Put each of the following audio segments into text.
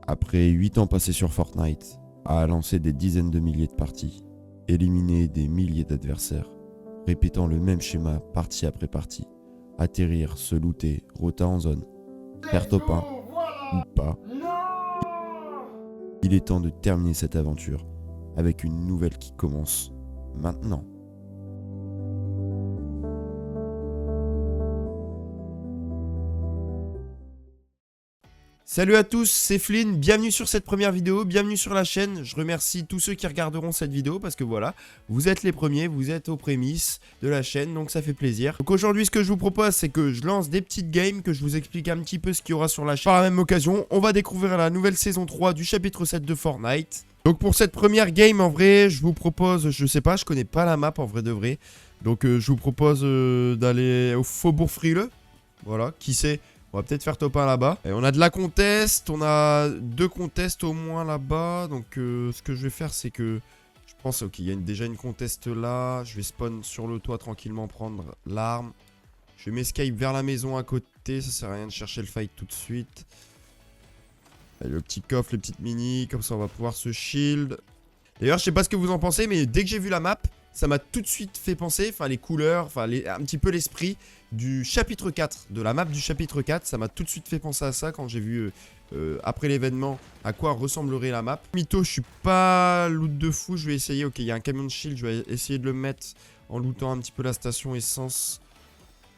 Après 8 ans passés sur Fortnite, à lancer des dizaines de milliers de parties, éliminer des milliers d'adversaires, répétant le même schéma partie après partie, atterrir, se looter, rota en zone, faire top 1 ou pas, il est temps de terminer cette aventure avec une nouvelle qui commence maintenant. Salut à tous, c'est Flynn, bienvenue sur cette première vidéo, bienvenue sur la chaîne. Je remercie tous ceux qui regarderont cette vidéo parce que voilà, vous êtes les premiers, vous êtes aux prémices de la chaîne, donc ça fait plaisir. Donc aujourd'hui, ce que je vous propose, c'est que je lance des petites games, que je vous explique un petit peu ce qu'il y aura sur la chaîne. Par la même occasion, on va découvrir la nouvelle saison 3 du chapitre 7 de Fortnite. Donc pour cette première game, en vrai, je vous propose, je sais pas, je connais pas la map en vrai de vrai. Donc je vous propose d'aller au Faubourg Frileux. Voilà, qui sait? On va peut-être faire top 1 là-bas. Et on a de la contest. On a 2 contests au moins là-bas. Donc ce que je vais faire, c'est que... Je pense, ok, il y a déjà une contest là. Je vais spawn sur le toit tranquillement, prendre l'arme. Je vais m'escape vers la maison à côté. Ça sert à rien de chercher le fight tout de suite. Allez, le petit coffre, les petites mini. Comme ça, on va pouvoir se shield. D'ailleurs, je sais pas ce que vous en pensez, mais dès que j'ai vu la map, ça m'a tout de suite fait penser, enfin les couleurs, enfin un petit peu l'esprit du chapitre 4, de la map du chapitre 4. Ça m'a tout de suite fait penser à ça quand j'ai vu, après l'événement, à quoi ressemblerait la map. Mytho, je suis pas loot de fou, je vais essayer. Ok, il y a un camion de shield, je vais essayer de le mettre en lootant un petit peu la station essence.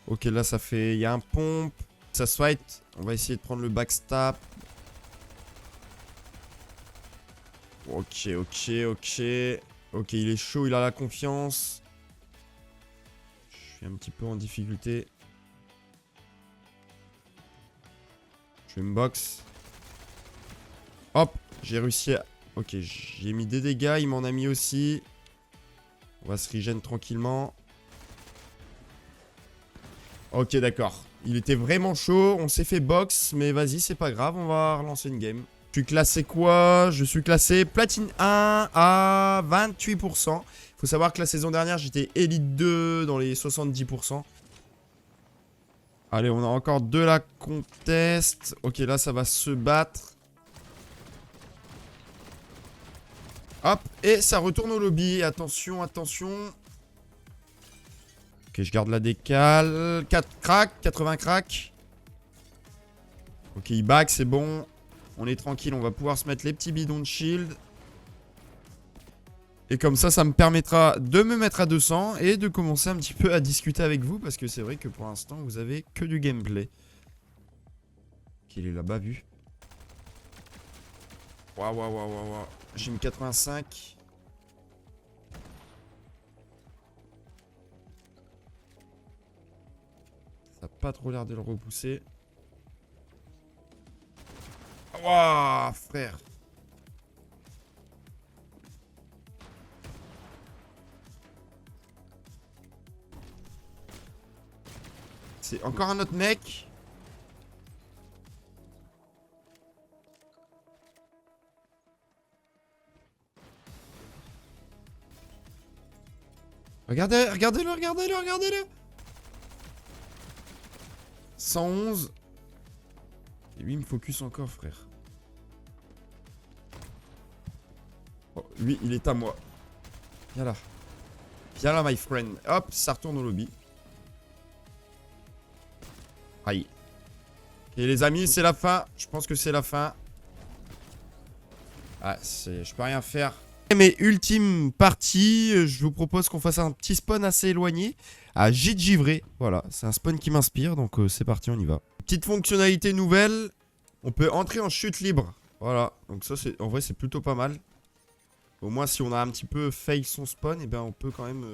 Ok, là ça fait, il y a un pompe, ça se fight, on va essayer de prendre le backstab. Ok. Ok, il est chaud, il a la confiance. Je suis un petit peu en difficulté. Je vais me box. Hop, j'ai réussi à... Ok, j'ai mis des dégâts, il m'en a mis aussi. On va se regen tranquillement. Ok, d'accord. Il était vraiment chaud, on s'est fait box, mais vas-y, c'est pas grave, on va relancer une game. Je suis classé quoi? Je suis classé platine 1 à 28%. Faut savoir que la saison dernière, j'étais élite 2 dans les 70%. Allez, on a encore de la contest. Ok, là, ça va se battre. Hop, et ça retourne au lobby. Attention, attention. Ok, je garde la décale. 4 cracks, 80 cracks. Ok, il back, c'est bon. On est tranquille, on va pouvoir se mettre les petits bidons de shield. Et comme ça me permettra de me mettre à 200 et de commencer un petit peu à discuter avec vous. Parce que c'est vrai que pour l'instant, vous avez que du gameplay. Qu'il est là-bas, vu. Waouh. J'ai mis 85. Ça n'a pas trop l'air de le repousser. Waouh, frère. C'est encore un autre mec. Regardez-le. 111. Et lui, il me focus encore, frère. Oh, lui, il est à moi. Viens là. Viens là, my friend. Hop, ça retourne au lobby. Aïe. Ok, les amis, c'est la fin. Je pense que c'est la fin. Ah, je peux rien faire. Mais ultime partie, je vous propose qu'on fasse un petit spawn assez éloigné à Gîte Givré. Voilà, c'est un spawn qui m'inspire, donc c'est parti, on y va. Petite fonctionnalité nouvelle, on peut entrer en chute libre. Voilà, donc ça, en vrai, c'est plutôt pas mal. Au moins, si on a un petit peu fail son spawn, et ben on peut quand même,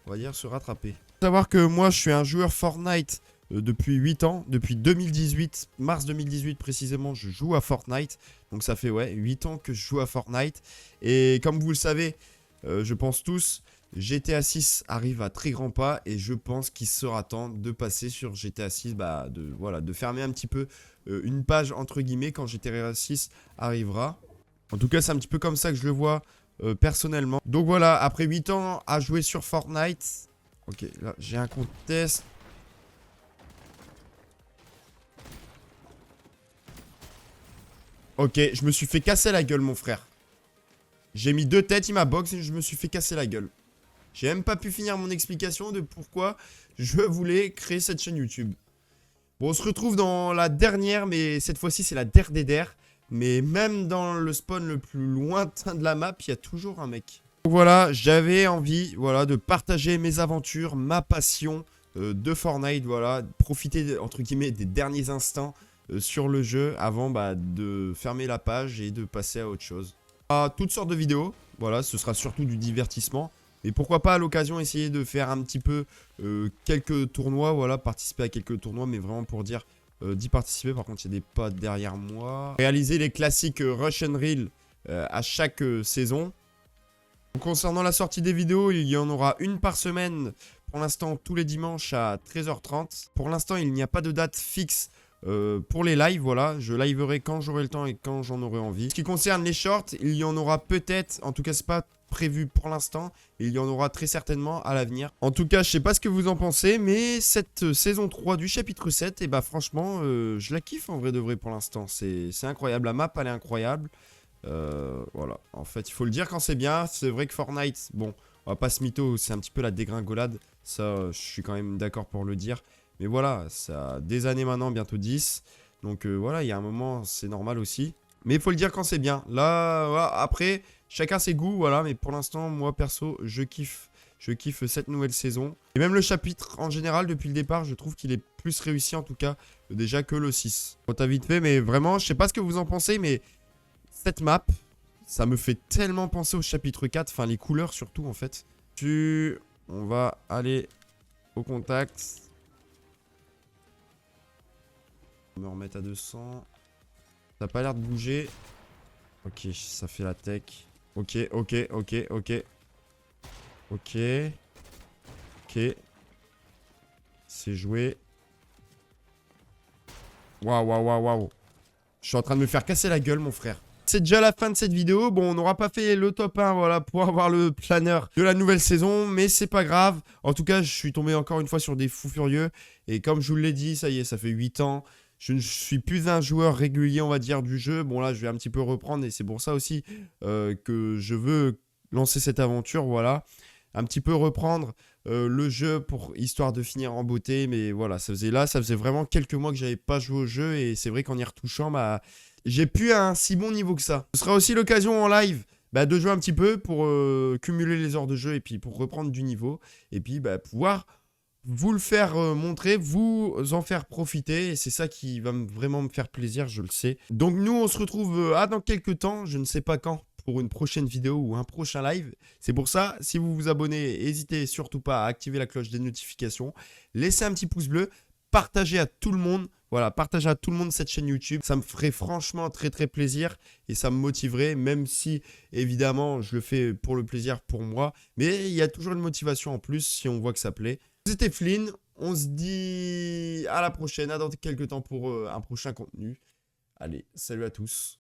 on va dire, se rattraper. Faut savoir que moi, je suis un joueur Fortnite depuis 8 ans. Depuis 2018, mars 2018 précisément, je joue à Fortnite. Donc ça fait, ouais, 8 ans que je joue à Fortnite. Et comme vous le savez, je pense tous, GTA 6 arrive à très grands pas. Et je pense qu'il sera temps de passer sur GTA 6, bah, voilà, de fermer un petit peu une page, entre guillemets, quand GTA 6 arrivera. En tout cas, c'est un petit peu comme ça que je le vois personnellement. Donc voilà, après 8 ans à jouer sur Fortnite. Ok, là, j'ai un contest. Ok, je me suis fait casser la gueule, mon frère. J'ai mis 2 têtes, il m'a box et je me suis fait casser la gueule. J'ai même pas pu finir mon explication de pourquoi je voulais créer cette chaîne YouTube. Bon, on se retrouve dans la dernière, mais cette fois-ci, c'est la der des der. Mais même dans le spawn le plus lointain de la map, il y a toujours un mec. Donc voilà, j'avais envie, voilà, de partager mes aventures, ma passion de Fortnite, voilà. Profiter, entre guillemets, des derniers instants sur le jeu avant de fermer la page et de passer à autre chose. Toutes sortes de vidéos, voilà, ce sera surtout du divertissement. Et pourquoi pas à l'occasion essayer de faire un petit peu quelques tournois, voilà, participer à quelques tournois, mais vraiment pour dire d'y participer. Par contre, il y a des potes derrière moi. Réaliser les classiques Rush and Reel à chaque saison. Donc, concernant la sortie des vidéos, il y en aura une par semaine. Pour l'instant, tous les dimanches à 13h30. Pour l'instant, il n'y a pas de date fixe pour les lives, voilà. Je liverai quand j'aurai le temps et quand j'en aurai envie. Ce qui concerne les shorts, il y en aura peut-être, en tout cas, c'est pas prévu pour l'instant. Il y en aura très certainement à l'avenir. En tout cas, je sais pas ce que vous en pensez, mais cette saison 3 du chapitre 7, et bah franchement, je la kiffe en vrai de vrai pour l'instant. C'est incroyable, la map elle est incroyable. Voilà, en fait, il faut le dire quand c'est bien. C'est vrai que Fortnite, bon, on va pas se mytho, c'est un petit peu la dégringolade. Ça, je suis quand même d'accord pour le dire. Mais voilà, ça a des années maintenant, bientôt 10. Donc voilà, il y a un moment, c'est normal aussi. Mais il faut le dire quand c'est bien. Là, voilà, après, chacun ses goûts, voilà. Mais pour l'instant, moi, perso, je kiffe. Je kiffe cette nouvelle saison. Et même le chapitre, en général, depuis le départ, je trouve qu'il est plus réussi, en tout cas, déjà que le 6. Bon, t'as vite fait, mais vraiment, je sais pas ce que vous en pensez, mais cette map, ça me fait tellement penser au chapitre 4. Enfin, les couleurs, surtout, en fait. On va aller au contact. On va me remettre à 200. Ça n'a pas l'air de bouger. Ok, ça fait la tech. Ok. Ok. C'est joué. Waouh. Je suis en train de me faire casser la gueule, mon frère. C'est déjà la fin de cette vidéo. Bon, on n'aura pas fait le top 1, voilà, pour avoir le planeur de la nouvelle saison. Mais c'est pas grave. En tout cas, je suis tombé encore une fois sur des fous furieux. Et comme je vous l'ai dit, ça y est, ça fait 8 ans. Je ne suis plus un joueur régulier, on va dire, du jeu. Bon, là, je vais un petit peu reprendre et c'est pour ça aussi que je veux lancer cette aventure, voilà. Un petit peu reprendre le jeu pour histoire de finir en beauté. Mais voilà, ça faisait vraiment quelques mois que j'avais pas joué au jeu. Et c'est vrai qu'en y retouchant, j'ai plus un si bon niveau que ça. Ce sera aussi l'occasion en live de jouer un petit peu pour cumuler les heures de jeu et puis pour reprendre du niveau. Et puis pouvoir vous le faire montrer, vous en faire profiter. Et c'est ça qui va vraiment me faire plaisir, je le sais. Donc nous, on se retrouve dans quelques temps, je ne sais pas quand, pour une prochaine vidéo ou un prochain live. C'est pour ça, si vous vous abonnez, n'hésitez surtout pas à activer la cloche des notifications. Laissez un petit pouce bleu, partagez à tout le monde. Voilà, partagez à tout le monde cette chaîne YouTube. Ça me ferait franchement très plaisir et ça me motiverait, même si évidemment je le fais pour le plaisir pour moi. Mais il y a toujours une motivation en plus si on voit que ça plaît. C'était Flynn, on se dit à la prochaine, à dans quelques temps pour un prochain contenu. Allez, salut à tous.